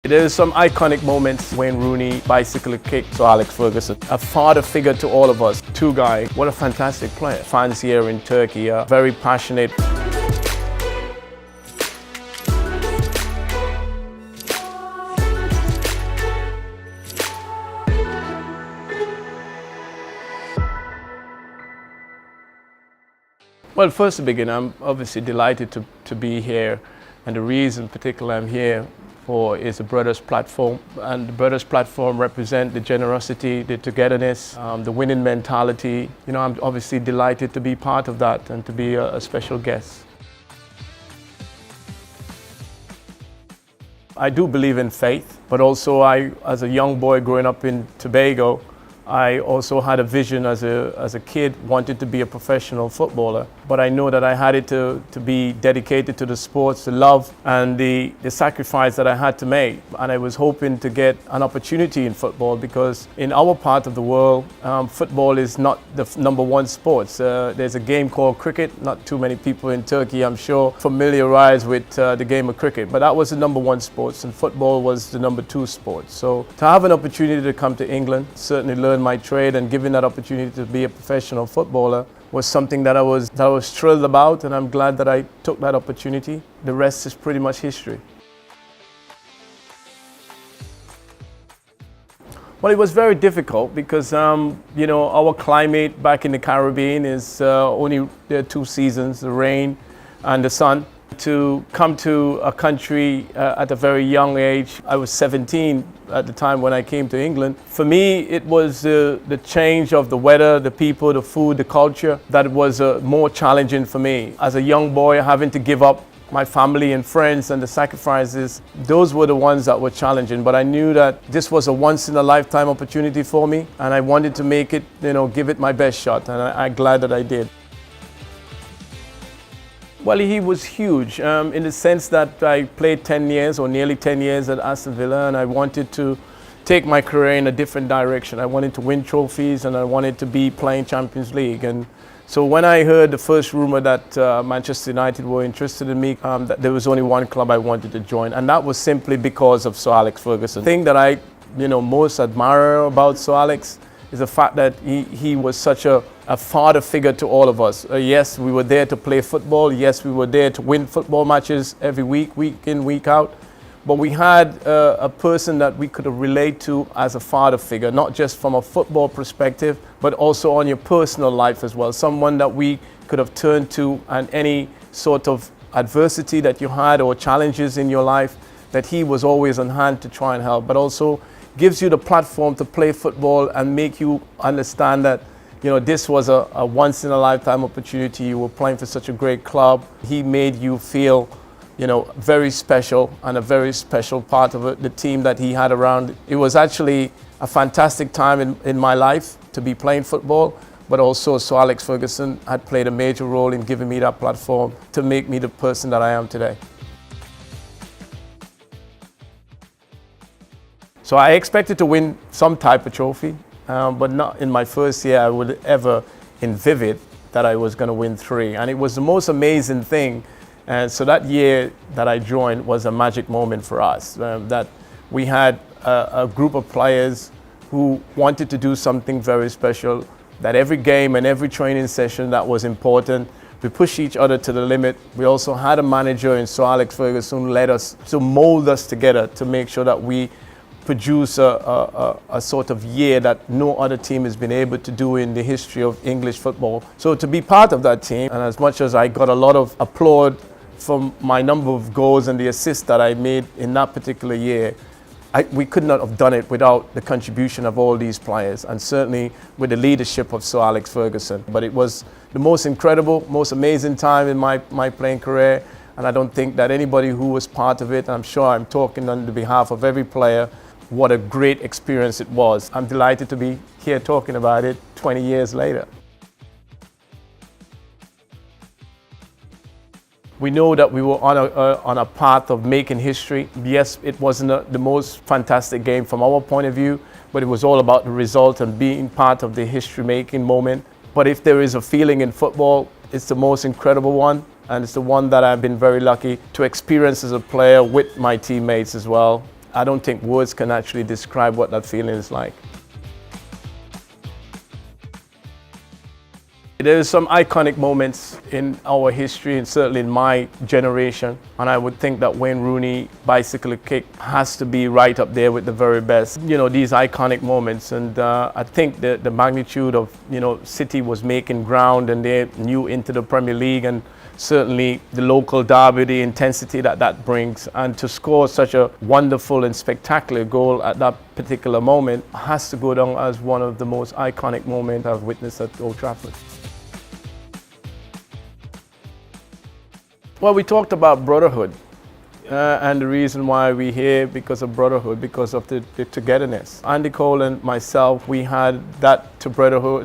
There's some iconic moments. Wayne Rooney bicycle kick to Alex Ferguson. A father figure to all of us. Two guy, what a fantastic player. Fans here in Turkey are very passionate. Well, first to begin, I'm obviously delighted to be here, and the reason particularly I'm here for is the Brothers Platform. And the Brothers Platform represent the generosity, the togetherness, the winning mentality. You know, I'm obviously delighted to be part of that and to be a special guest. I do believe in faith, but also as a young boy growing up in Tobago, I also had a vision as a kid, wanted to be a professional footballer. But I know that I had it to be dedicated to the sports, the love and the sacrifice that I had to make. And I was hoping to get an opportunity in football because in our part of the world, football is not the number one sport. There's a game called cricket. Not too many people in Turkey, I'm sure, familiarized with the game of cricket. But that was the number one sport, and football was the number two sport. So to have an opportunity to come to England, certainly learn my trade and given that opportunity to be a professional footballer was something that I was thrilled about, and I'm glad that I took that opportunity. The rest is pretty much history. Well, it was very difficult because, you know, our climate back in the Caribbean is only there are two seasons, the rain and the sun. To come to a country at a very young age, I was 17 at the time when I came to England. For me, it was the change of the weather, the people, the food, the culture that was more challenging for me. As a young boy, having to give up my family and friends and the sacrifices, those were the ones that were challenging. But I knew that this was a once-in-a-lifetime opportunity for me, and I wanted to make it, you know, give it my best shot, and I'm glad that I did. Well, he was huge in the sense that I played 10 years or nearly 10 years at Aston Villa, and I wanted to take my career in a different direction. I wanted to win trophies and I wanted to be playing Champions League. And so when I heard the first rumor that Manchester United were interested in me, that there was only one club I wanted to join, and that was simply because of Sir Alex Ferguson. The thing that I most admire about Sir Alex is the fact that he was such a father figure to all of us. Yes, we were there to play football. Yes, we were there to win football matches every week, week in, week out. But we had a person that we could relate to as a father figure, not just from a football perspective, but also on your personal life as well. Someone that we could have turned to, and any sort of adversity that you had or challenges in your life, that he was always on hand to try and help, but also gives you the platform to play football and make you understand that, you know, this was a once-in-a-lifetime opportunity. You were playing for such a great club. He made you feel, you know, very special and a very special part of it, the team that he had around. It was actually a fantastic time in my life to be playing football, but also Sir Alex Ferguson had played a major role in giving me that platform to make me the person that I am today. So I expected to win some type of trophy, but not in my first year I would ever envisage that I was going to win 3. And it was the most amazing thing. And so that year that I joined was a magic moment for us, that we had a group of players who wanted to do something very special, that every game and every training session that was important, we pushed each other to the limit. We also had a manager in Sir Alex Ferguson who led us to mold us together to make sure that we produce a sort of year that no other team has been able to do in the history of English football. So to be part of that team, and as much as I got a lot of applaud from my number of goals and the assists that I made in that particular year, we could not have done it without the contribution of all these players, and certainly with the leadership of Sir Alex Ferguson. But it was the most incredible, most amazing time in my playing career, and I don't think that anybody who was part of it, I'm sure I'm talking on the behalf of every player, what a great experience it was. I'm delighted to be here talking about it 20 years later. We know that we were on a path of making history. Yes, it wasn't the most fantastic game from our point of view, but it was all about the result and being part of the history-making moment. But if there is a feeling in football, it's the most incredible one. and it's the one that I've been very lucky to experience as a player with my teammates as well. I don't think words can actually describe what that feeling is like. There are some iconic moments in our history and certainly in my generation, and I would think that Wayne Rooney bicycle kick has to be right up there with the very best. You know, these iconic moments, and I think the magnitude of, you know, City was making ground and they're new into the Premier League, and certainly the local derby, the intensity that that brings, and to score such a wonderful and spectacular goal at that particular moment has to go down as one of the most iconic moments I've witnessed at Old Trafford. Well, we talked about brotherhood, and the reason why we're here because of brotherhood, because of the togetherness. Andy Cole and myself, we had that brotherhood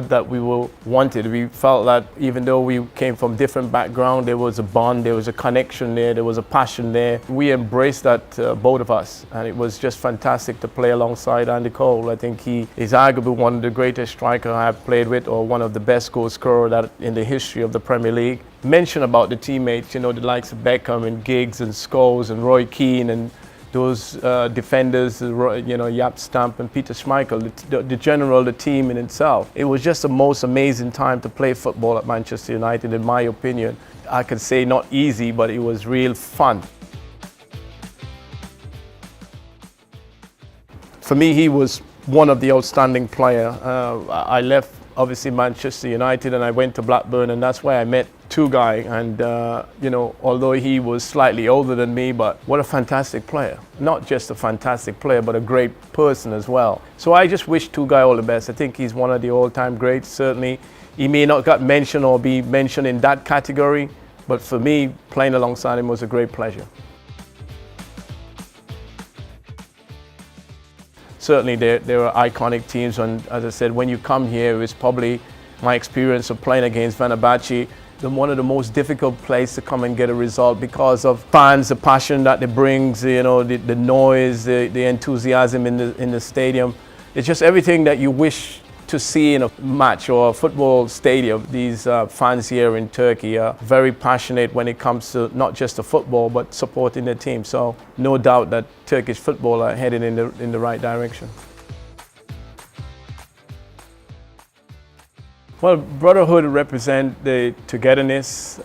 that we wanted. We felt that even though we came from different backgrounds, there was a bond, there was a connection there was a passion there. We embraced that, both of us, and it was just fantastic to play alongside Andy Cole. I think he is arguably one of the greatest strikers I have played with, or one of the best goal scorers that in the history of the Premier League. Mention about the teammates, you know, the likes of Beckham and Giggs and Scholes and Roy Keane and those defenders, you know, Jaap Stamp and Peter Schmeichel, the team in itself. It was just the most amazing time to play football at Manchester United, in my opinion. I could say not easy, but it was real fun. For me, he was one of the outstanding players. I left, obviously, Manchester United, and I went to Blackburn, and that's where I met Guy. And you know, although he was slightly older than me, but what a fantastic player. Not just a fantastic player, but a great person as well. So I just wish Guy all the best. I think he's one of the all-time greats. Certainly, he may not get mentioned or be mentioned in that category, but for me, playing alongside him was a great pleasure. Certainly, there are iconic teams, and as I said, when you come here, it's probably my experience of playing against Fenerbahce, one of the most difficult places to come and get a result because of fans, the passion that it brings, you know, the noise, the enthusiasm in the stadium. It's just everything that you wish to see in a match or a football stadium. These fans here in Turkey are very passionate when it comes to not just the football, but supporting their team. So no doubt that Turkish football are headed in the right direction. Well, brotherhood represents the togetherness,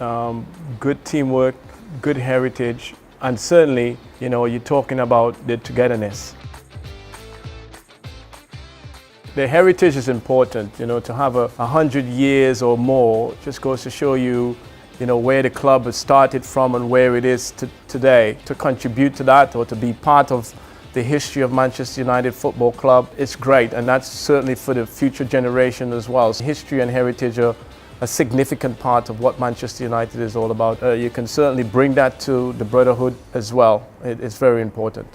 good teamwork, good heritage, and certainly, you know, you're talking about the togetherness. The heritage is important, you know, to have 100 years or more just goes to show you, you know, where the club has started from and where it is today. To contribute to that or to be part of the history of Manchester United Football Club, it's great, and that's certainly for the future generation as well. So history and heritage are a significant part of what Manchester United is all about. You can certainly bring that to the brotherhood as well. It's very important.